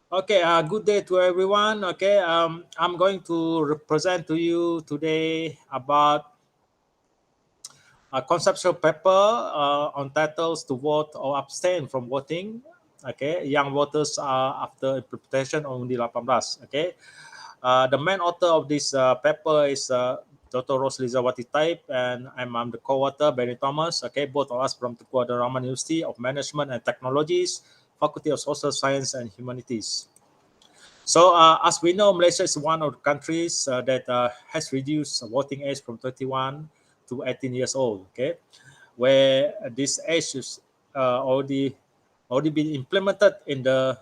Okay, good day to everyone. Okay, I'm going to present to you today about a conceptual paper on titles to vote or abstain from voting. Okay, young voters after implementation on Undi 18. Okay, the main author of this paper is Dr. Roslizawati Taib, and I'm the co-author, Benny Thomas. Okay, both of us from the Kuala Rahman University of Management and Technologies, Faculty of Social Science and Humanities. So, as we know, Malaysia is one of the countries that has reduced voting age from 21 to 18 years old. Okay, where this age is already been implemented in the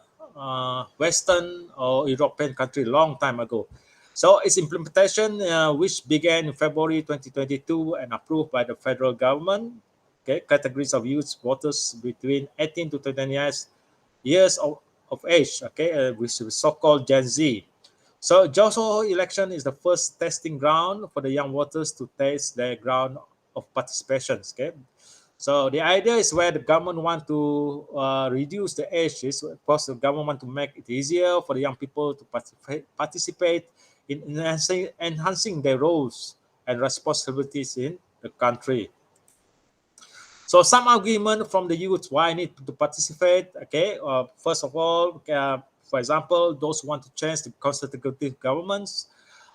Western or European country long time ago. So, its implementation, which began in February 2022 and approved by the federal government, okay, categories of youth voters between 18 to 29 years of age, okay, which is so-called Gen Z. So Johor election is the first testing ground for the young voters to test their ground of participation. Okay, so the idea is where the government want to reduce the ages, because the government want to make it easier for the young people to participate in enhancing their roles and responsibilities in the country. So some argument from the youth why I need to participate. Okay, first of all, for example, those who want to change the constitutive governments,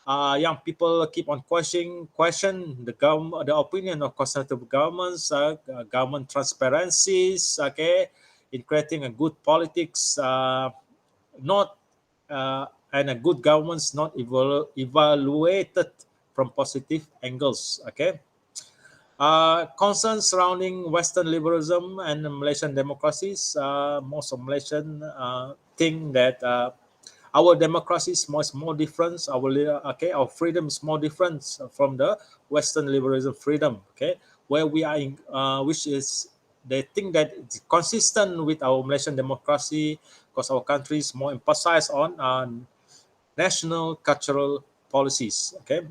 young people keep on question the government, the opinion of constitutive governments, government transparencies. Okay, in creating a good politics, not and a good governance not evaluated from positive angles. Okay, concerns surrounding Western liberalism and Malaysian democracies. Most of Malaysian think that our democracy is more different. Our freedom is more different from the Western liberalism freedom. Okay, where we are in, which is they think that it's consistent with our Malaysian democracy because our country is more emphasized on national cultural policies. Okay,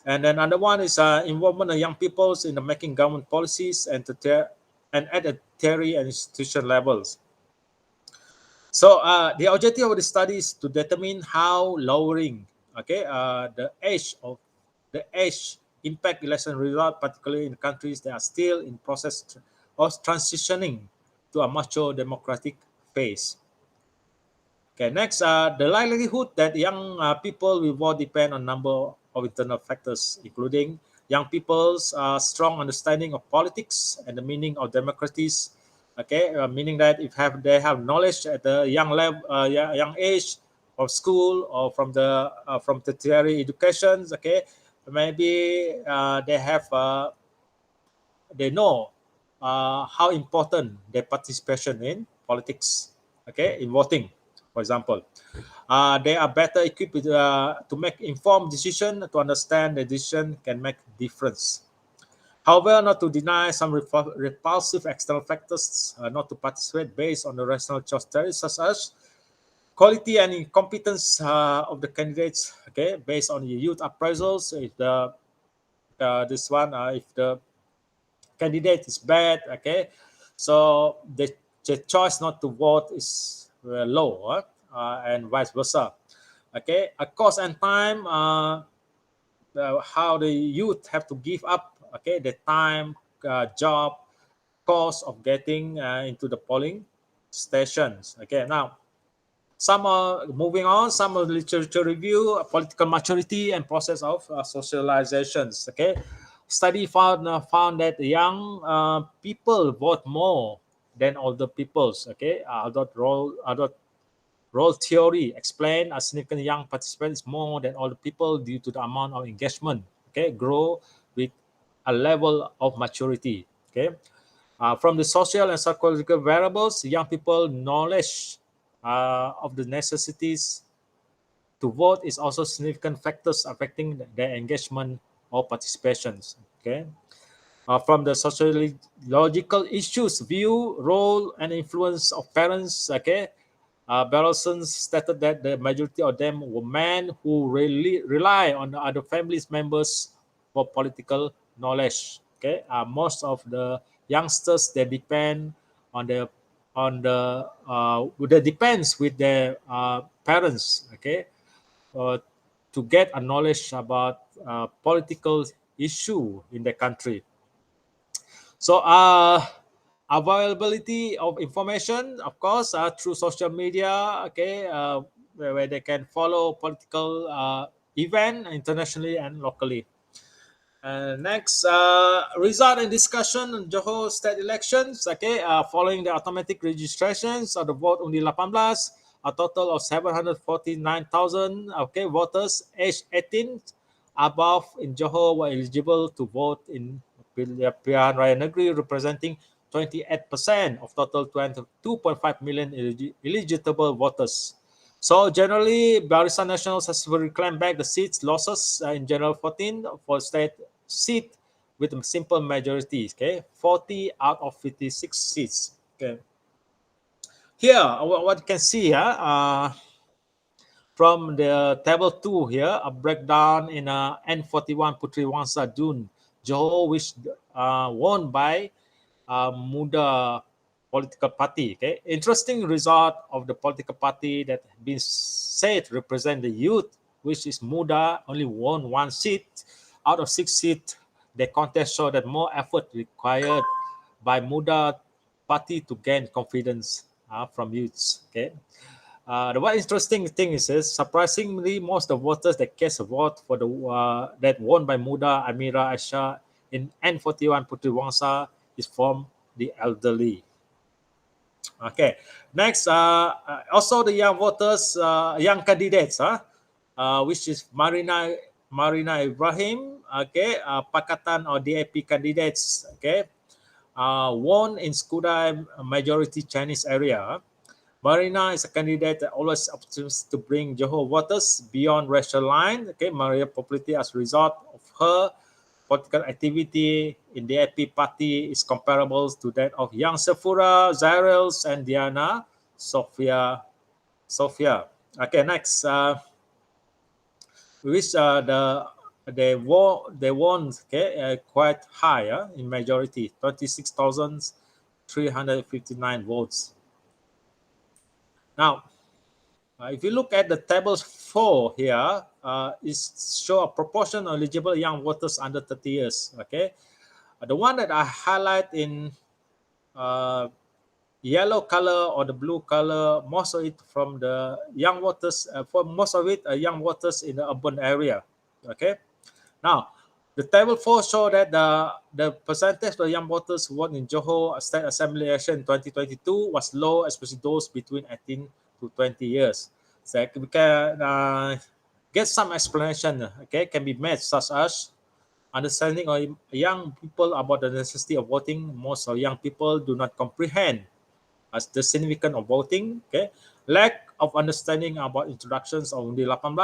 and then another one is involvement of young peoples in the making government policies and at the theory and institution levels. So the objective of the study is to determine how lowering, okay, the age impact election result, particularly in countries that are still in process of transitioning to a mature democratic phase. Okay, next, the likelihood that young people will vote depend on number of internal factors, including young people's strong understanding of politics and the meaning of democracies. Okay, meaning that if they have knowledge at the young level, young age of school or from the tertiary educations. Okay, maybe they know how important their participation in politics. Okay, in voting, for example. They are better equipped to make informed decision, to understand the decision can make difference. However, not to deny some repulsive external factors not to participate based on the rational choices, such as quality and incompetence of the candidates. Okay, based on the youth appraisals, if the this one, if the candidate is bad, okay, so the choice not to vote is low, and vice versa. Okay, a cost and time, how the youth have to give up, okay, the time, job, cost of getting into the polling stations. Okay, now some are moving on, some of the literature review, political maturity and process of socializations. Okay, study found that young people vote more than older peoples. Okay, role theory explain a significant young participants more than older people due to the amount of engagement. Okay, grow with a level of maturity. Okay, from the social and psychological variables, young people knowledge of the necessities to vote is also significant factors affecting their engagement or participations. Okay, from the sociological issues, view, role, and influence of parents. Okay, Barrelson stated that the majority of them were men who really rely on the other families members for political knowledge. Okay, most of the youngsters they depend on their on the depends with their parents, okay, to get a knowledge about political issue in the country. So availability of information, of course, through social media, okay, where they can follow political event internationally and locally. Next, result and discussion on Johor state elections. Okay, following the automatic registrations of the vote undi 18, a total of 749,000 okay voters aged 18 above in Johor were eligible to vote in Pilihan Raya Negeri, representing 28% of total 22.5 million eligible voters. So generally, Barisan Nationals has reclaimed back the seats losses in General 14 for state seat with a simple majority. Okay, 40 out of 56 seats. Okay, here what you can see here from the table 2 here, a breakdown in N41 Puteri Wangsa Dun Johor, which won by Muda political party. Okay, interesting result of the political party that been said represent the youth, which is Muda, only won 1 seat out of 6 seats. The contest showed that more effort required by Muda party to gain confidence from youths. Okay. The one interesting thing is, surprisingly, most of the voters that cast a vote for the that won by Muda Amira Aisha in N41 Puteri Wangsa is from the elderly. Okay, next, also the young voters, young candidates, which is Marina Ibrahim, okay, Pakatan or DAP candidates, okay, won in Skudai majority Chinese area. Marina is a candidate that always opts to bring Johor voters beyond racial line. Okay, Maria popularity as a result of her political activity in the AP party is comparable to that of young Safura, Zyrils, and Diana Sophia. Okay, next, which they won okay, quite high in majority, 26,359 votes. Now, if you look at the tables 4 here, it show a proportion of eligible young voters under 30 years. Okay, the one that I highlight in yellow color or the blue color, most of it from the young voters. For most of it, young voters in the urban area. Okay, now the table 4 show that the percentage of young voters who vote in Johor State Assembly election 2022 was low, especially those between 18 to 20 years. So we can get some explanation. Okay, can be made, such as understanding of young people about the necessity of voting. Most of young people do not comprehend as the significance of voting. Okay, lack of understanding about introductions of undi 18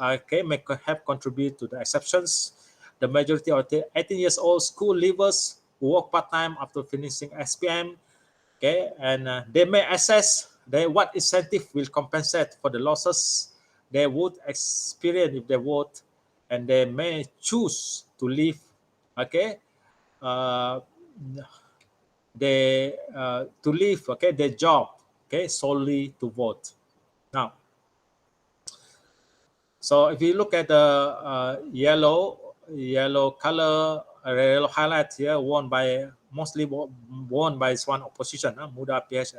okay, may have contributed to the exceptions. The majority of 18 years old school leavers who work part-time after finishing SPM, okay, and they may assess what incentive will compensate for the losses they would experience if they vote, and they may choose to leave, okay, uh, to leave, okay, their job, okay, solely to vote. Now, so if you look at the yellow color, yellow highlight here, mostly won by one opposition, Muda PH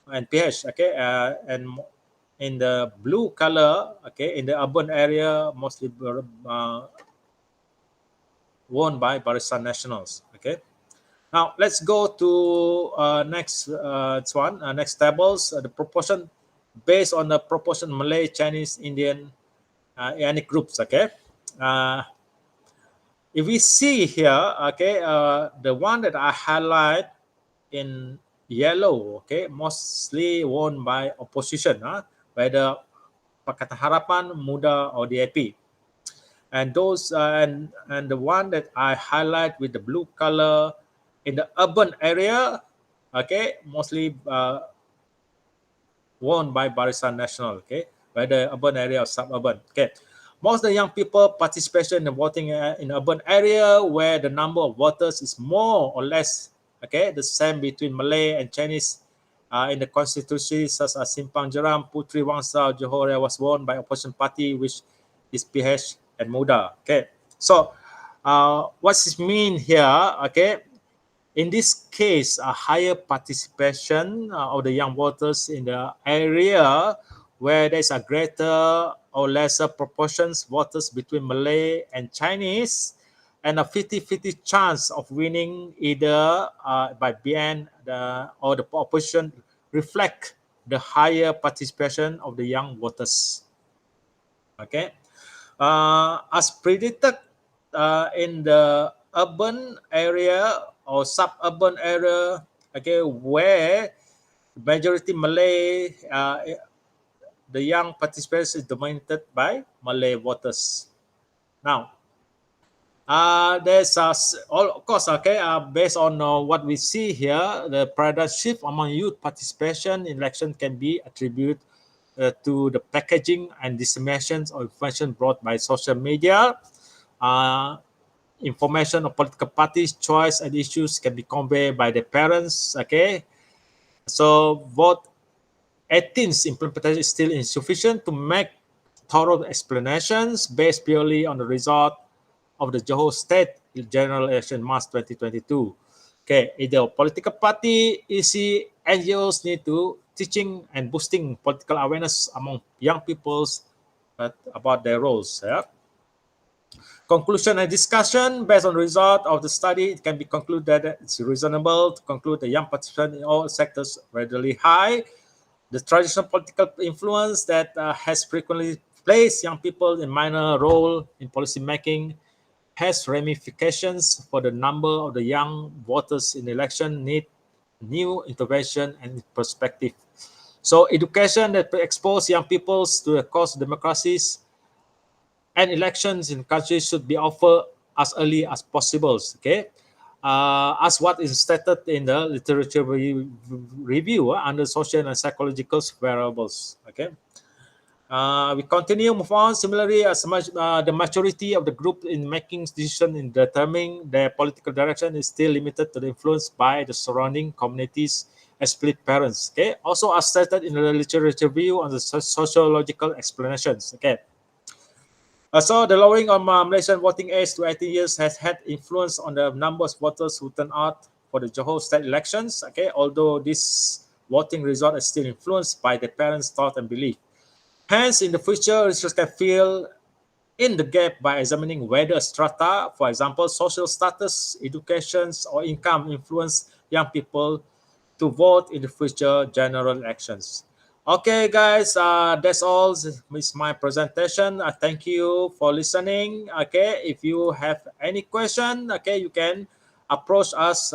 and PH, okay, and in the blue color, okay, in the urban area, mostly won by Barisan Nationals, okay. Now let's go to next next tables, the proportion based on the proportion Malay, Chinese, Indian, ethnic groups, okay. Uh, if we see here, okay, the one that I highlight in yellow, okay, mostly won by opposition, whether Pakatan Harapan, Muda, or DAP. And those and the one that I highlight with the blue color in the urban area, okay, mostly won by Barisan Nasional, okay, whether urban area or suburban, okay. Most of the young people participation in voting in urban area where the number of voters is more or less, okay, the same between Malay and Chinese in the constituency such as Simpang Jeram, Putri Wangsa Johor was won by opposition party, which is PH and Muda. Okay, so what does it mean here? Okay, in this case, a higher participation of the young voters in the area where there's a greater or lesser proportions voters between Malay and Chinese, and a 50-50 chance of winning either by BN or the opposition reflect the higher participation of the young voters. Okay, as predicted in the urban area or suburban area, okay, where majority Malay, the young participation is dominated by Malay voters. Now, there's all of course, okay, based on what we see here, the paradigm shift among youth participation in election can be attributed to the packaging and dissemination of information brought by social media. Information of political parties, choice, and issues can be conveyed by the parents. Okay, so vote 18's implementation is still insufficient to make thorough explanations based purely on the result of the Johor State General Election March 2022. Okay, either political party, EC, NGOs need to teaching and boosting political awareness among young peoples about their roles. Yeah? Conclusion and discussion based on the result of the study, it can be concluded that it's reasonable to conclude the young participation in all sectors relatively high. The traditional political influence that has frequently placed young people in minor role in policy making has ramifications for the number of the young voters in the election need new intervention and perspective. So education that expose young peoples to the cause of democracies and elections in countries should be offered as early as possible. Okay, as what is stated in the literature review under social and psychological variables. Okay, we continue move on. Similarly, as much the maturity of the group in making decisions in determining their political direction is still limited to the influence by the surrounding communities and split parents. Okay, also as stated in the literature review on the sociological explanations. Okay. So the lowering of Malaysian voting age to 18 years has had influence on the numbers of voters who turn out for the Johor state elections. Okay, although this voting result is still influenced by the parents' thought and belief. Hence, in the future, researchers can fill in the gap by examining whether strata, for example, social status, education, or income influence young people to vote in the future general elections. Okay, guys, that's all is my presentation. Thank you for listening. Okay, if you have any question, okay, you can approach us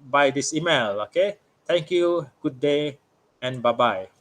by this email. Okay, thank you. Good day and bye-bye.